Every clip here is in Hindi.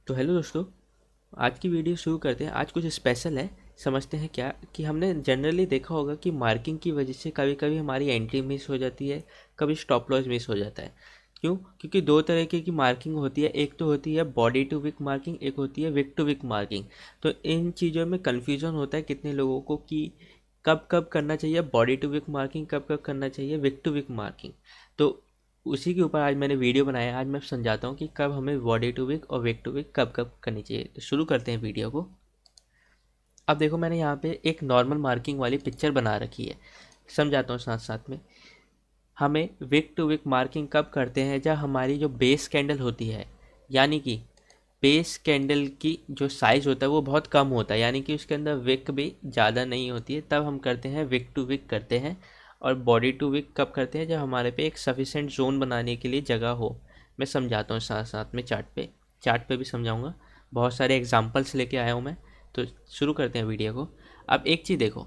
तो हेलो दोस्तों, आज की वीडियो शुरू करते हैं। आज कुछ स्पेशल है। समझते हैं क्या कि हमने जनरली देखा होगा कि मार्किंग की वजह से कभी कभी हमारी एंट्री मिस हो जाती है, कभी स्टॉप लॉस मिस हो जाता है। क्यों? क्योंकि दो तरीके की मार्किंग होती है। एक तो होती है बॉडी टू विक मार्किंग, एक होती है विक टू विक मार्किंग। तो इन चीज़ों में कन्फ्यूज़न होता है कितने लोगों को कि कब कब करना चाहिए बॉडी टू विक मार्किंग, कब कब करना चाहिए विक टू विक मार्किंग। तो उसी के ऊपर आज मैंने वीडियो बनाया। आज मैं समझाता हूँ कि कब हमें बॉडी टू विक और वेक टू विक कब कब करनी चाहिए। तो शुरू करते हैं वीडियो को। अब देखो, मैंने यहाँ पे एक नॉर्मल मार्किंग वाली पिक्चर बना रखी है। समझाता हूँ साथ साथ में। हमें विक टू विक मार्किंग कब करते हैं? जब हमारी जो बेस कैंडल होती है, यानी कि बेस कैंडल की जो साइज़ होता है वो बहुत कम होता है, यानी कि उसके अंदर विक भी ज़्यादा नहीं होती है, तब हम करते हैं विक टू विक करते हैं। और बॉडी टू विक कब करते हैं? जब हमारे पे एक सफिशेंट जोन बनाने के लिए जगह हो। मैं समझाता हूँ साथ साथ में चार्ट पे भी समझाऊंगा। बहुत सारे एग्जांपल्स लेके आया हूँ मैं। तो शुरू करते हैं वीडियो को। अब एक चीज़ देखो,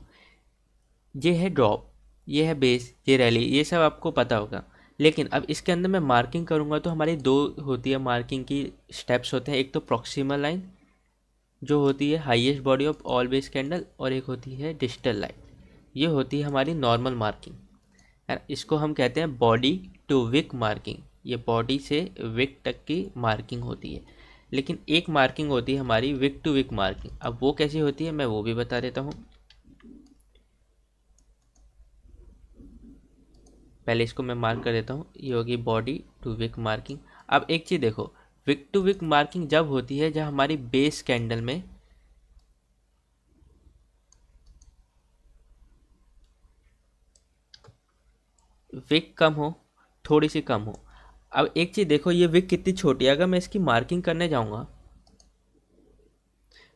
ये है ड्रॉप, ये है बेस, ये रैली, ये सब आपको पता होगा। लेकिन अब इसके अंदर मैं मार्किंग करूँगा तो हमारी दो होती है मार्किंग की स्टेप्स होते हैं। एक तो प्रॉक्सिमल लाइन जो होती है highest body of all base candle, और एक होती है डिजिटल लाइन, ये होती है हमारी नॉर्मल मार्किंग है। इसको हम कहते हैं बॉडी टू विक मार्किंग। ये बॉडी से विक तक की मार्किंग होती है। लेकिन एक मार्किंग होती है हमारी विक टू विक मार्किंग। अब वो कैसी होती है मैं वो भी बता देता हूँ। पहले इसको मैं मार्क कर देता हूँ। ये होगी बॉडी टू विक मार्किंग। अब एक चीज़ देखो, विक टू विक मार्किंग जब होती है जब हमारी बेस कैंडल में विक कम हो, थोड़ी सी कम हो। अब एक चीज़ देखो, ये विक कितनी छोटी है। अगर मैं इसकी मार्किंग करने जाऊँगा,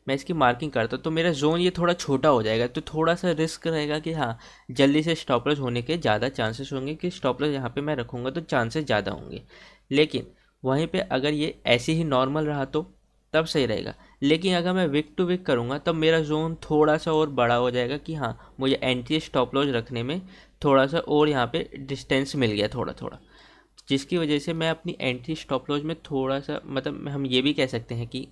मैं इसकी मार्किंग करता तो मेरा जोन ये थोड़ा छोटा हो जाएगा, तो थोड़ा सा रिस्क रहेगा कि हाँ, जल्दी से स्टॉप लॉस होने के ज़्यादा चांसेस होंगे कि स्टॉप लॉस यहाँ पे मैं रखूँगा तो चांसेस ज़्यादा होंगे। लेकिन वहीं पे अगर ये ऐसे ही नॉर्मल रहा तो तब सही रहेगा। लेकिन अगर मैं विक टू विक करूँगा तब मेरा जोन थोड़ा सा और बड़ा हो जाएगा कि हाँ, मुझे एंट्री स्टॉप लॉस रखने में थोड़ा सा और यहाँ पे डिस्टेंस मिल गया थोड़ा थोड़ा, जिसकी वजह से मैं अपनी एंट्री स्टॉप लॉस में थोड़ा सा, मतलब हम ये भी कह सकते हैं कि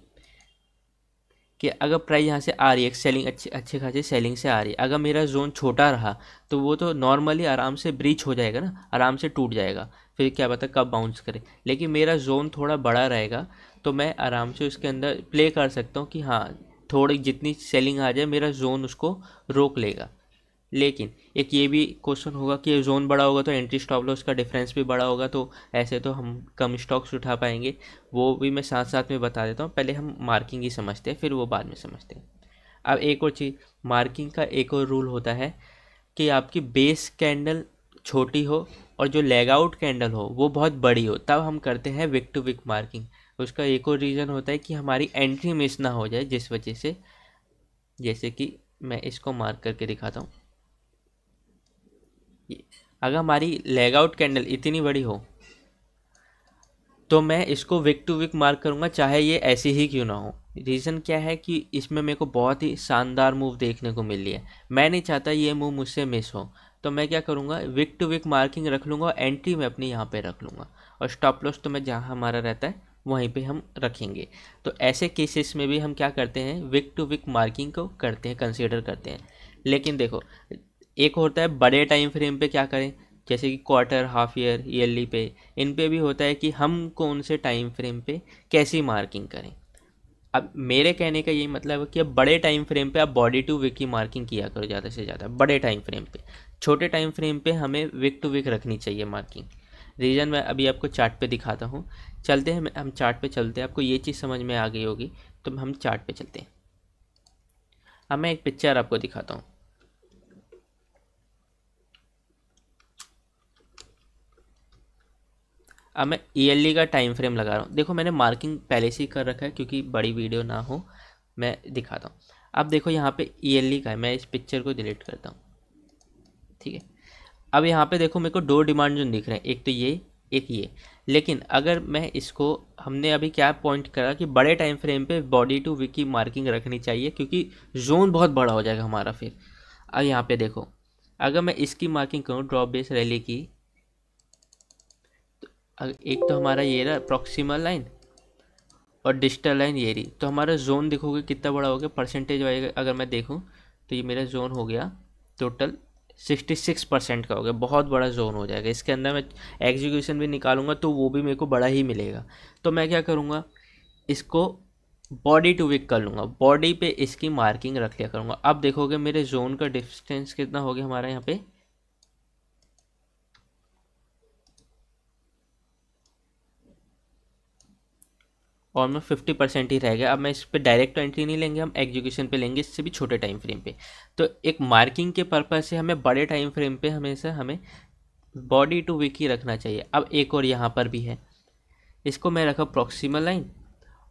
अगर प्राइस यहाँ से आ रही है, सेलिंग अच्छे अच्छे खासी सेलिंग से आ रही है, अगर मेरा जोन छोटा रहा तो वो तो नॉर्मली आराम से ब्रीच हो जाएगा ना, आराम से टूट जाएगा। फिर क्या पता कब बाउंस करे। लेकिन मेरा जोन थोड़ा बड़ा रहेगा तो मैं आराम से उसके अंदर प्ले कर सकता हूँ कि हाँ, थोड़ी जितनी सेलिंग आ जाए मेरा जोन उसको रोक लेगा। लेकिन एक ये भी क्वेश्चन होगा कि जोन बड़ा होगा तो एंट्री स्टॉप लॉस का डिफरेंस भी बड़ा होगा, तो ऐसे तो हम कम स्टॉक्स उठा पाएंगे। वो भी मैं साथ साथ में बता देता हूँ। पहले हम मार्किंग ही समझते हैं, फिर वो बाद में समझते हैं। अब एक और चीज़, मार्किंग का एक और रूल होता है कि आपकी बेस कैंडल छोटी हो और जो लेग आउट कैंडल हो वो बहुत बड़ी हो, तब हम करते हैं विक टू विक मार्किंग। उसका एक और रीज़न होता है कि हमारी एंट्री मिस ना हो जाए, जिस वजह से, जैसे कि मैं इसको मार्क करके दिखाता हूँ। अगर हमारी लेग आउट कैंडल इतनी बड़ी हो तो मैं इसको विक टू विक मार्क करूंगा, चाहे ये ऐसी ही क्यों ना हो। रीज़न क्या है कि इसमें मेरे को बहुत ही शानदार मूव देखने को मिल रही है। मैं नहीं चाहता ये मूव मुझसे मिस हो, तो मैं क्या करूंगा, विक टू विक मार्किंग रख लूँगा, एंट्री मैं अपनी यहाँ पे रख लूँगा, और स्टॉप लॉस तो मैं जहाँ हमारा रहता है वहीं पे हम रखेंगे। तो ऐसे केसेस में भी हम क्या करते हैं, विक टू विक मार्किंग को करते हैं, कंसीडर करते हैं। लेकिन देखो, एक होता है बड़े टाइम फ्रेम पे क्या करें, जैसे कि क्वार्टर, हाफ ईयर, ईयरली पे, इन पे भी होता है कि हम कौन से टाइम फ्रेम पे कैसी मार्किंग करें। अब मेरे कहने का यही मतलब है कि अब बड़े टाइम फ्रेम पे आप बॉडी टू विक की मार्किंग किया करो ज़्यादा से ज़्यादा, बड़े टाइम फ्रेम पे। छोटे टाइम फ्रेम पे हमें विक टू विक रखनी चाहिए मार्किंग। रीज़न मैं अभी आपको चार्ट पे दिखाता हूँ। चलते हैं, हम चार्ट पे चलते हैं, आपको ये चीज़ समझ में आ गई होगी। तो हम चार्ट पे चलते हैं। अब मैं एक पिक्चर आपको दिखाता हूँ। अब मैं ईयरली का टाइम फ्रेम लगा रहा हूँ। देखो, मैंने मार्किंग पहले से ही कर रखा है क्योंकि बड़ी वीडियो ना हो। मैं दिखाता हूँ। अब देखो यहाँ पे ईयरली का है, मैं इस पिक्चर को डिलीट करता हूँ। ठीक है। अब यहाँ पे देखो, मेरे को दो डिमांड जोन दिख रहे हैं, एक तो ये, एक ये। लेकिन अगर मैं इसको, हमने अभी क्या पॉइंट करा कि बड़े टाइम फ्रेम पे बॉडी टू विक की मार्किंग रखनी चाहिए क्योंकि जोन बहुत बड़ा हो जाएगा हमारा फिर। अब यहाँ पे देखो, अगर मैं इसकी मार्किंग करूँ ड्रॉप बेस रैली की, एक तो हमारा ये रहा प्रॉक्सिमल लाइन, और डिजिटल लाइन ये रही। तो हमारा जोन देखोगे कितना बड़ा हो गया परसेंटेज वाइज अगर मैं देखूँ तो ये मेरा जोन हो गया टोटल 66% का हो गया, बहुत बड़ा जोन हो जाएगा। इसके अंदर मैं एग्जीक्यूशन भी निकालूंगा तो वो भी मेरे को बड़ा ही मिलेगा। तो मैं क्या करूँगा, इसको बॉडी टू वीक कर लूँगा, बॉडी पे इसकी मार्किंग रख लिया करूँगा। अब देखोगे मेरे जोन का डिस्टेंस कितना हो गया हमारा यहाँ पे, ऑलमोस्ट 50% ही रह गया। अब मैं इस पर डायरेक्ट एंट्री नहीं लेंगे, हम एग्जीक्यूशन पे लेंगे, इससे भी छोटे टाइम फ्रेम पे। तो एक मार्किंग के पर्पज़ से हमें बड़े टाइम फ्रेम पे हमेशा हमें बॉडी टू वीक ही रखना चाहिए। अब एक और यहाँ पर भी है, इसको मैं रखा प्रॉक्सिमल लाइन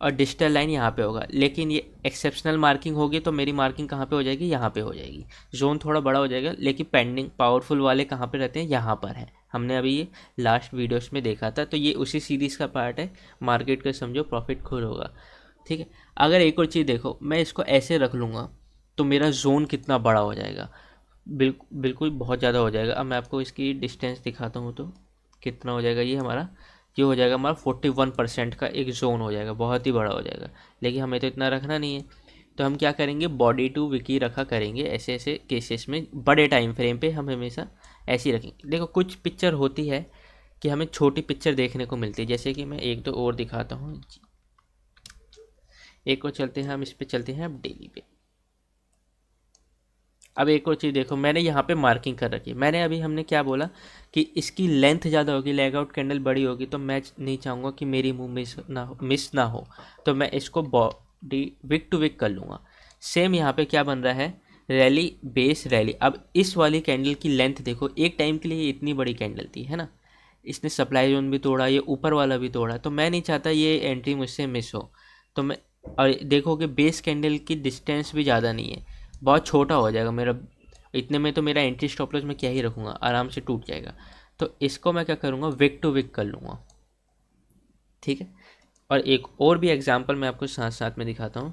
और डिजिटल लाइन यहाँ पे होगा, लेकिन ये एक्सेप्शनल मार्किंग होगी तो मेरी मार्किंग कहाँ पे हो जाएगी, यहाँ पे हो जाएगी। जोन थोड़ा बड़ा हो जाएगा, लेकिन पेंडिंग पावरफुल वाले कहाँ पे रहते हैं, यहाँ पर है। हमने अभी ये लास्ट वीडियोस में देखा था, तो ये उसी सीरीज़ का पार्ट है। मार्केट का समझो प्रॉफिट खुद होगा, ठीक है। अगर एक और चीज़ देखो, मैं इसको ऐसे रख लूँगा तो मेरा जोन कितना बड़ा हो जाएगा, बिल्कुल बहुत ज़्यादा हो जाएगा। अब मैं आपको इसकी डिस्टेंस दिखाता हूँ तो कितना हो जाएगा, ये हो जाएगा हमारा 41% का एक जोन हो जाएगा, बहुत ही बड़ा हो जाएगा। लेकिन हमें तो इतना रखना नहीं है, तो हम क्या करेंगे, बॉडी टू विकी रखा करेंगे। ऐसे ऐसे केसेस में बड़े टाइम फ्रेम पे हम हमेशा ऐसे ही रखेंगे। देखो कुछ पिक्चर होती है कि हमें छोटी पिक्चर देखने को मिलती है, जैसे कि मैं एक दो और दिखाता हूँ। एक और चलते हैं हम, इस पर चलते हैं अब डेली पे। अब एक और चीज़ देखो, मैंने यहाँ पे मार्किंग कर रखी है। मैंने अभी हमने क्या बोला कि इसकी लेंथ ज़्यादा होगी, लेग आउट कैंडल बड़ी होगी, तो मैं नहीं चाहूँगा कि मेरी मूव मिस ना हो, तो मैं इसको बॉडी विक टू विक कर लूँगा। सेम यहाँ पे क्या बन रहा है, रैली बेस रैली। अब इस वाली कैंडल की लेंथ देखो, एक टाइम के लिए इतनी बड़ी कैंडल थी, है ना, इसने सप्लाई जोन भी तोड़ा, ये ऊपर वाला भी तोड़ा, तो मैं नहीं चाहता ये एंट्री मुझसे मिस हो। तो मैं, और देखो कि बेस कैंडल की डिस्टेंस भी ज़्यादा नहीं है, बहुत छोटा हो जाएगा मेरा। इतने में तो मेरा एंट्री स्टॉप लॉस मैं क्या ही रखूँगा, आराम से टूट जाएगा। तो इसको मैं क्या करूँगा, विक टू विक कर लूँगा, ठीक है। और एक और भी एग्जांपल मैं आपको साथ साथ में दिखाता हूँ।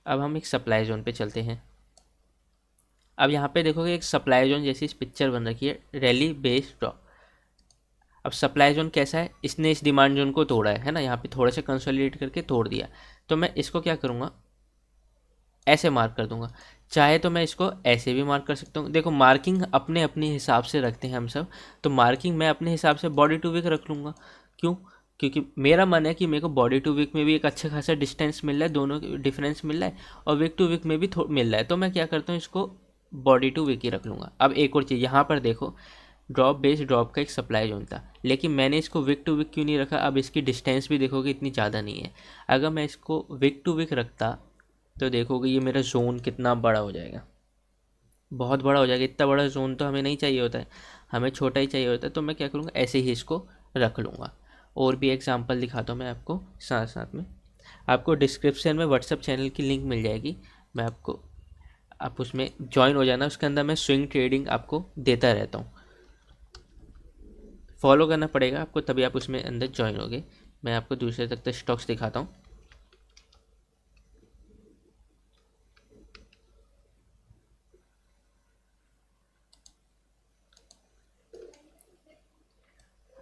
अब हम एक सप्लाई जोन पे चलते हैं। अब यहाँ पे देखोगे एक सप्लाई जोन जैसी इस पिक्चर बन रखी है, रैली बेस ड्रॉप। अब सप्लाई जोन कैसा है, इसने इस डिमांड जोन को तोड़ा है ना, यहाँ पे थोड़ा सा कंसोलिडेट करके तोड़ दिया। तो मैं इसको क्या करूँगा, ऐसे मार्क कर दूंगा। चाहे तो मैं इसको ऐसे भी मार्क कर सकता हूँ। देखो मार्किंग अपने अपने हिसाब से रखते हैं हम सब, तो मार्किंग मैं अपने हिसाब से बॉडी टू वीक रख लूँगा। क्यों, क्योंकि मेरा मन है कि मेरे को बॉडी टू वीक में भी एक अच्छा खासा डिस्टेंस मिल रहा है, दोनों डिफरेंस मिल रहा है, और वीक टू वीक में भी मिल रहा है। तो मैं क्या करता हूँ, इसको बॉडी टू वीक ही रख लूँगा। अब एक और चीज़, यहाँ पर देखो ड्रॉप बेस ड्रॉप का एक सप्लाई जोन था, लेकिन मैंने इसको विक टू विक क्यों नहीं रखा। अब इसकी डिस्टेंस भी देखोगे इतनी ज़्यादा नहीं है। अगर मैं इसको विक टू विक रखता तो देखोगे ये मेरा जोन कितना बड़ा हो जाएगा, बहुत बड़ा हो जाएगा। इतना बड़ा जोन तो हमें नहीं चाहिए होता है, हमें छोटा ही चाहिए होता है। तो मैं क्या करूँगा, ऐसे ही इसको रख लूँगा। और भी एग्जांपल दिखाता हूँ मैं आपको साथ साथ में। आपको डिस्क्रिप्शन में व्हाट्सएप चैनल की लिंक मिल जाएगी, मैं आपको, आप उसमें ज्वाइन हो जाना। उसके अंदर मैं स्विंग ट्रेडिंग आपको देता रहता हूँ, फॉलो करना पड़ेगा आपको, तभी आप उसमें अंदर ज्वाइन होगे। मैं आपको दूसरे तक स्टॉक्स दिखाता हूँ।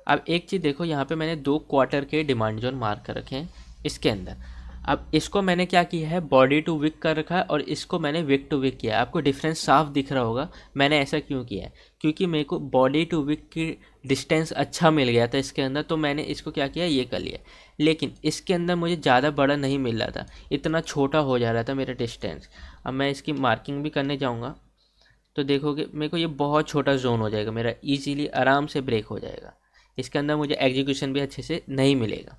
अब एक चीज़ देखो, यहाँ पे मैंने 2 क्वार्टर के डिमांड जोन मार्क कर रखे हैं इसके अंदर। अब इसको मैंने क्या किया है, बॉडी टू विक कर रखा है, और इसको मैंने विक टू विक किया है। आपको डिफरेंस साफ दिख रहा होगा। मैंने ऐसा क्यों किया है, क्योंकि मेरे को बॉडी टू विक की डिस्टेंस अच्छा मिल गया था इसके अंदर, तो मैंने इसको क्या किया, ये कर लिया। लेकिन इसके अंदर मुझे ज़्यादा बड़ा नहीं मिल रहा था, इतना छोटा हो जा रहा था मेरा डिस्टेंस। अब मैं इसकी मार्किंग भी करने जाऊँगा तो देखोगे मेरे को ये बहुत छोटा जोन हो जाएगा, मेरा ईजीली आराम से ब्रेक हो जाएगा। इसके अंदर मुझे एग्जीक्यूशन भी अच्छे से नहीं मिलेगा।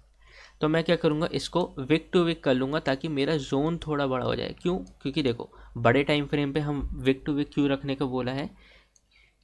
तो मैं क्या करूँगा, इसको विक टू विक कर लूँगा ताकि मेरा जोन थोड़ा बड़ा हो जाए। क्यों, क्योंकि देखो बड़े टाइम फ्रेम पे हम विक टू विक क्यों रखने को बोला है,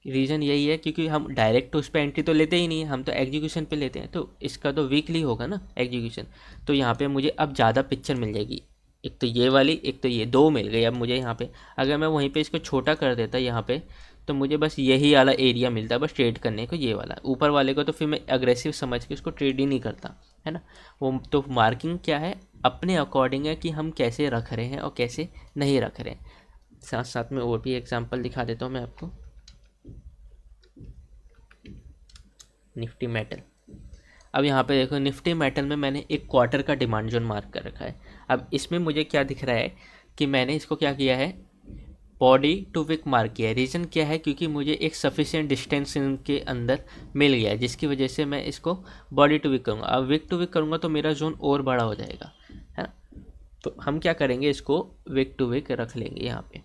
रीज़न यही है क्योंकि हम डायरेक्ट उस पर एंट्री तो लेते ही नहीं है, हम तो एग्जीक्यूशन पे लेते हैं। तो इसका तो वीकली होगा ना एग्जीक्यूशन, तो यहाँ पे मुझे अब ज़्यादा पिक्चर मिल जाएगी। एक तो ये वाली, एक तो ये, 2 मिल गई अब मुझे यहाँ पे। अगर मैं वहीं पे इसको छोटा कर देता यहाँ पे, तो मुझे बस यही वाला एरिया मिलता बस ट्रेड करने को, ये वाला। ऊपर वाले को तो फिर मैं अग्रेसिव समझ के उसको ट्रेड ही नहीं करता, है ना। वो तो मार्किंग क्या है, अपने अकॉर्डिंग है कि हम कैसे रख रहे हैं और कैसे नहीं रख रहे हैं। साथ साथ में और भी एग्जांपल दिखा देता हूँ मैं आपको। Nifty metal. अब यहाँ पे देखो निफ्टी मेटल में मैंने एक क्वार्टर का डिमांड जोन मार्क कर रखा है। अब इसमें मुझे क्या दिख रहा है कि मैंने इसको क्या किया है, बॉडी टू विक मार्क किया है। रीज़न क्या है, क्योंकि मुझे एक सफिशिएंट डिस्टेंस इनके अंदर मिल गया है, जिसकी वजह से मैं इसको बॉडी टू विक करूँगा। अब विक टू विक करूँगा तो मेरा जोन और बड़ा हो जाएगा, है ना। तो हम क्या करेंगे, इसको विक टू विक रख लेंगे यहाँ पे।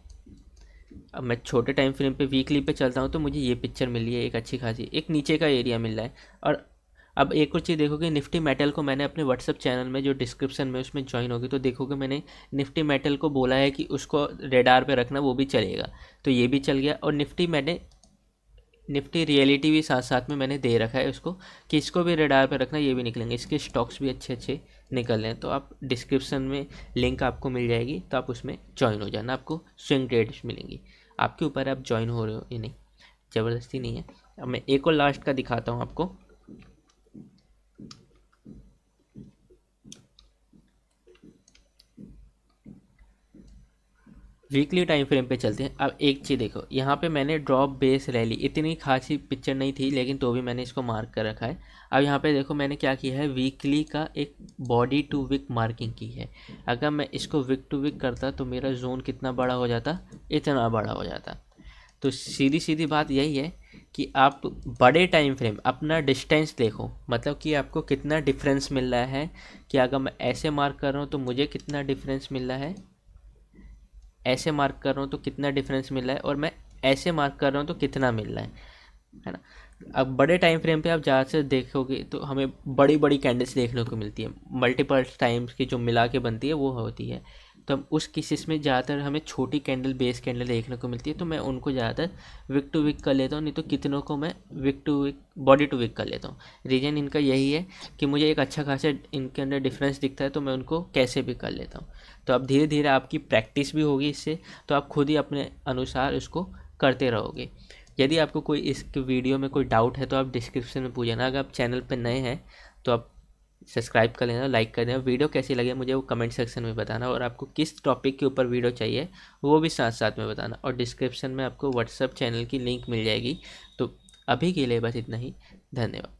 अब मैं छोटे टाइम फ्रेम पे वीकली पे चलता हूँ तो मुझे ये पिक्चर मिल रही है, एक अच्छी खासी, एक नीचे का एरिया मिल रहा है। और अब एक और चीज़ देखोगे, निफ्टी मेटल को मैंने अपने व्हाट्सअप चैनल में जो डिस्क्रिप्शन में उसमें ज्वाइन होगी तो देखोगे मैंने निफ्टी मेटल को बोला है कि उसको रेडार पे रखना, वो भी चलेगा, तो ये भी चल गया। और निफ्टी रियलिटी भी साथ साथ में मैंने दे रखा है उसको कि इसको भी रेडार पे रखना, ये भी निकलेंगे, इसके स्टॉक्स भी अच्छे अच्छे निकल रहे हैं। तो आप डिस्क्रिप्शन में लिंक आपको मिल जाएगी, तो आप उसमें ज्वाइन हो जाना, आपको स्विंग ट्रेड्स मिलेंगी। आपके ऊपर है आप ज्वाइन हो रहे हो या नहीं, ज़बरदस्ती नहीं है। अब मैं एक और लास्ट का दिखाता हूँ आपको। वीकली टाइम फ्रेम पे चलते हैं। अब एक चीज़ देखो, यहाँ पे मैंने ड्रॉप बेस रैली, इतनी खासी पिक्चर नहीं थी लेकिन तो भी मैंने इसको मार्क कर रखा है। अब यहाँ पे देखो मैंने क्या किया है, वीकली का एक बॉडी टू विक मार्किंग की है। अगर मैं इसको विक टू विक करता तो मेरा जोन कितना बड़ा हो जाता, इतना बड़ा हो जाता। तो सीधी सीधी बात यही है कि आप बड़े टाइम फ्रेम अपना डिस्टेंस देखो, मतलब कि आपको कितना डिफरेंस मिल रहा है, कि अगर मैं ऐसे मार्क कर रहा हूँ तो मुझे कितना डिफरेंस मिल रहा है, ऐसे मार्क कर रहा हूँ तो कितना डिफरेंस मिल रहा है, और मैं ऐसे मार्क कर रहा हूँ तो कितना मिल रहा है ना। अब बड़े टाइम फ्रेम पे आप ज़्यादा से देखोगे तो हमें बड़ी बड़ी कैंडल्स देखने को मिलती है, मल्टीपल टाइम्स की जो मिला के बनती है वो होती है। तो उस केसेस में ज़्यादातर हमें छोटी कैंडल, बेस कैंडल देखने को मिलती है, तो मैं उनको ज़्यादातर विक टू विक कर लेता हूँ, नहीं तो कितनों को मैं weak to weak, body to weak कर लेता हूँ। रीज़न इनका यही है कि मुझे एक अच्छा खासा इनके अंदर डिफरेंस दिखता है, तो मैं उनको कैसे भी कर लेता हूँ। तो अब धीरे धीरे आपकी प्रैक्टिस भी होगी इससे, तो आप खुद ही अपने अनुसार उसको करते रहोगे। यदि आपको कोई इस वीडियो में कोई डाउट है तो आप डिस्क्रिप्शन में पूछ लेना। अगर आप चैनल पर नए हैं तो आप सब्सक्राइब कर लेना, लाइक कर देना। वीडियो कैसी लगे मुझे वो कमेंट सेक्शन में बताना, और आपको किस टॉपिक के ऊपर वीडियो चाहिए वो भी साथ साथ में बताना। और डिस्क्रिप्शन में आपको व्हाट्सएप चैनल की लिंक मिल जाएगी। तो अभी के लिए बस इतना ही, धन्यवाद।